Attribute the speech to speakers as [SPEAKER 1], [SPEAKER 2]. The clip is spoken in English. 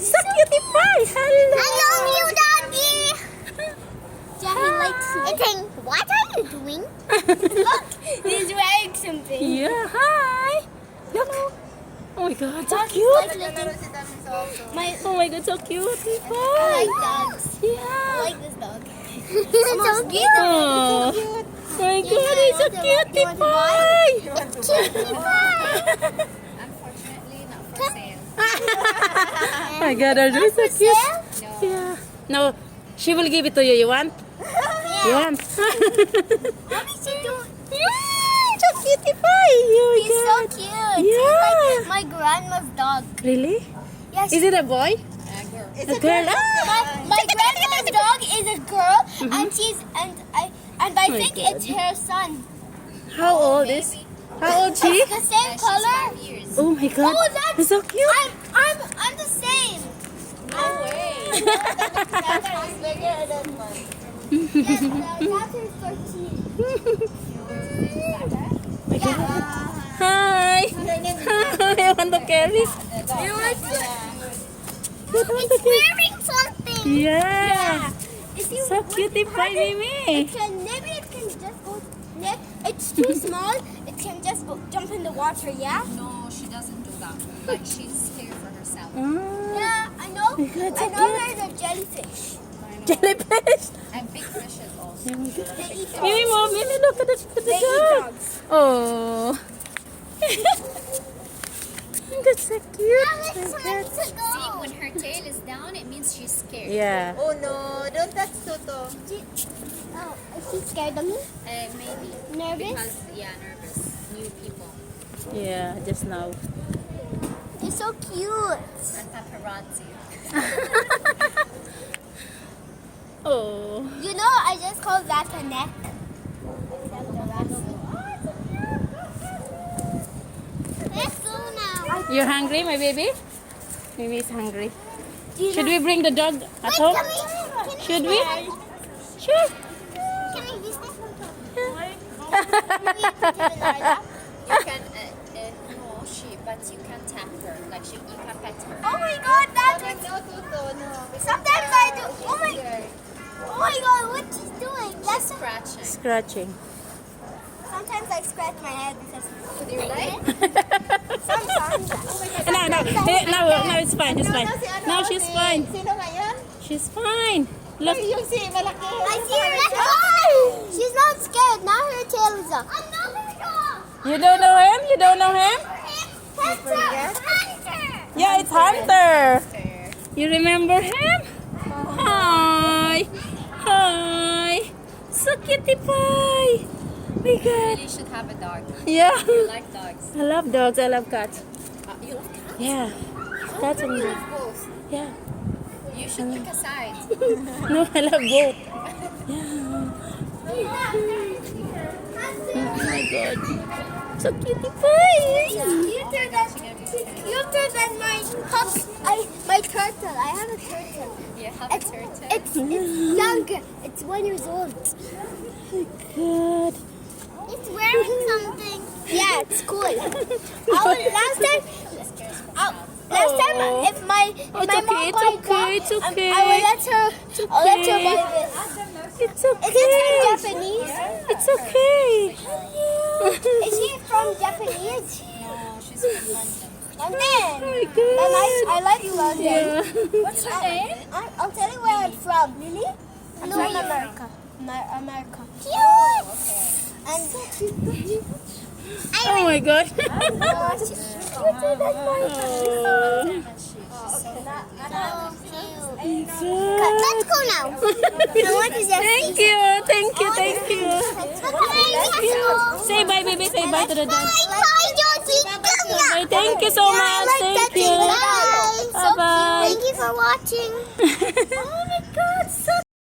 [SPEAKER 1] So cutie pie. Hello.
[SPEAKER 2] I love you, Daddy. Yeah, he likes me. It's saying, what are you doing? Look, he's wearing something.
[SPEAKER 1] Yeah, hi. Look. Oh my God, so
[SPEAKER 2] Like
[SPEAKER 1] cute. Oh my God, so cute.
[SPEAKER 2] I like dogs. I
[SPEAKER 1] Yeah.
[SPEAKER 2] like this dog. It's so cute.
[SPEAKER 1] Oh my God, he's a cutie pie.
[SPEAKER 2] Cutie pie.
[SPEAKER 3] Unfortunately, not for sale.
[SPEAKER 1] Oh my God, are they so cute? Yeah. No, she will give it to you. You want? You want?
[SPEAKER 2] What is she doing?
[SPEAKER 1] So cutie pie. Oh my
[SPEAKER 2] He's so
[SPEAKER 1] God.
[SPEAKER 2] cute.
[SPEAKER 1] Yeah.
[SPEAKER 2] He's like my grandma's dog.
[SPEAKER 1] Really?
[SPEAKER 2] Yes.
[SPEAKER 1] Is it a boy? A girl?
[SPEAKER 2] My grandma's dog is a girl, and I
[SPEAKER 1] my
[SPEAKER 2] think
[SPEAKER 1] God.
[SPEAKER 2] it's her son.
[SPEAKER 1] How old is? How old she?
[SPEAKER 2] It's the same color.
[SPEAKER 1] Oh my God.
[SPEAKER 2] Oh, that's
[SPEAKER 1] He's so cute.
[SPEAKER 2] I'm the same. No way. That is bigger than mine. Yes, that is 13.
[SPEAKER 1] Hi. Hi. I want to carry.
[SPEAKER 2] It's wearing something.
[SPEAKER 1] Yeah.
[SPEAKER 2] If you
[SPEAKER 1] So cutie pie, Mimi.
[SPEAKER 2] maybe it can just go. It's too small. It can just go, jump in the water. Yeah.
[SPEAKER 3] No, she doesn't do that. Like, she's scared for herself.
[SPEAKER 1] Ah,
[SPEAKER 2] Yeah, I know.
[SPEAKER 1] my God, so
[SPEAKER 2] I know
[SPEAKER 1] cute.
[SPEAKER 2] there's a jellyfish.
[SPEAKER 1] Jellyfish.
[SPEAKER 3] And big fishes also.
[SPEAKER 1] Oh my God.
[SPEAKER 2] They eat
[SPEAKER 1] Mimi,
[SPEAKER 2] dogs.
[SPEAKER 1] Mom, Mimi, look at the
[SPEAKER 2] They eat
[SPEAKER 1] dog.
[SPEAKER 2] dogs.
[SPEAKER 1] Oh. That's so cute.
[SPEAKER 2] Alex
[SPEAKER 1] My God.
[SPEAKER 2] wants to
[SPEAKER 3] See,
[SPEAKER 2] go.
[SPEAKER 3] when her tail is down, it means she's scared.
[SPEAKER 1] Yeah.
[SPEAKER 4] Oh no, don't touch Toto.
[SPEAKER 2] Oh, is she scared of me?
[SPEAKER 3] Maybe.
[SPEAKER 2] Nervous?
[SPEAKER 3] Because, yeah, nervous. New people.
[SPEAKER 1] Yeah, just now.
[SPEAKER 2] You're so cute.
[SPEAKER 3] And paparazzi.
[SPEAKER 1] Oh.
[SPEAKER 2] You know, I just called that a neck. Let's go now.
[SPEAKER 1] You're hungry, my baby? Mimi is hungry.
[SPEAKER 2] Do you
[SPEAKER 1] Should
[SPEAKER 2] know-
[SPEAKER 1] we bring the dog at
[SPEAKER 2] Wait,
[SPEAKER 1] home?
[SPEAKER 2] can we?
[SPEAKER 1] Should we? Sure.
[SPEAKER 2] Can we use this?
[SPEAKER 3] You can, no, but you can tap her. Like, you can pet her.
[SPEAKER 2] Oh my god, that is...
[SPEAKER 4] No, Toto, no.
[SPEAKER 2] Sometimes I do... Oh my god, what she's doing? That's so...
[SPEAKER 3] Scratching.
[SPEAKER 1] Scratching.
[SPEAKER 2] Sometimes I scratch my head because...
[SPEAKER 3] Do you like?
[SPEAKER 2] Sometimes.
[SPEAKER 1] No, it's fine. It's fine.
[SPEAKER 4] Ano si ano?
[SPEAKER 1] Now she's
[SPEAKER 4] si-
[SPEAKER 1] fine.
[SPEAKER 4] Sino nga yan?
[SPEAKER 1] She's fine. Look.
[SPEAKER 4] Ay, yung si malaki.
[SPEAKER 2] I see her. Oh! She's not scared. Now her tail is up. Another dog!
[SPEAKER 1] You don't know him? You don't know him?
[SPEAKER 2] Hunter!
[SPEAKER 1] Yeah, it's Hunter. You remember him? Hi. Hi. So cutie pie. My God.
[SPEAKER 3] You should have a dog.
[SPEAKER 1] Yeah.
[SPEAKER 3] You like dogs.
[SPEAKER 1] I love dogs. I love cats.
[SPEAKER 3] You love cats?
[SPEAKER 1] Yeah. Cats and dogs.
[SPEAKER 3] Both.
[SPEAKER 1] Yeah.
[SPEAKER 3] You should pick a side.
[SPEAKER 1] No, I love both. Oh my God. So cutie pie.
[SPEAKER 2] Cuter than my pups. My turtle. I have a turtle.
[SPEAKER 3] You have a turtle.
[SPEAKER 2] It's younger. It's 1 year old.
[SPEAKER 1] God.
[SPEAKER 2] It's wearing something. Yeah, it's cool. Last time,
[SPEAKER 1] Oh.
[SPEAKER 2] if my
[SPEAKER 1] It's
[SPEAKER 2] mom
[SPEAKER 1] okay, it's
[SPEAKER 2] buy
[SPEAKER 1] okay,
[SPEAKER 2] dog,
[SPEAKER 1] it's okay.
[SPEAKER 2] I will let her. I'll let her
[SPEAKER 1] okay.
[SPEAKER 2] buy this.
[SPEAKER 1] It's
[SPEAKER 2] Is
[SPEAKER 1] okay.
[SPEAKER 2] it from Japanese?
[SPEAKER 1] It's okay.
[SPEAKER 2] Is she from Japanese?
[SPEAKER 3] No, she's from London.
[SPEAKER 2] London.
[SPEAKER 1] Oh my God.
[SPEAKER 2] I like London.
[SPEAKER 1] Yeah.
[SPEAKER 2] What's her name? I'll tell you where I'm from. Really? I'm from America. America. Cute. And
[SPEAKER 1] Oh my God.
[SPEAKER 2] she's cuter than my
[SPEAKER 1] Oh.
[SPEAKER 2] Let's go now. I want to just
[SPEAKER 1] Thank you. Thank you. Thank you.
[SPEAKER 2] Thank you.
[SPEAKER 1] Say bye, baby. Say bye to the dog.
[SPEAKER 2] Bye, Georgie.
[SPEAKER 1] Bye. Thank you so much. Thank you.
[SPEAKER 2] Bye.
[SPEAKER 1] Bye-bye.
[SPEAKER 2] Thank you for watching. Oh my God, so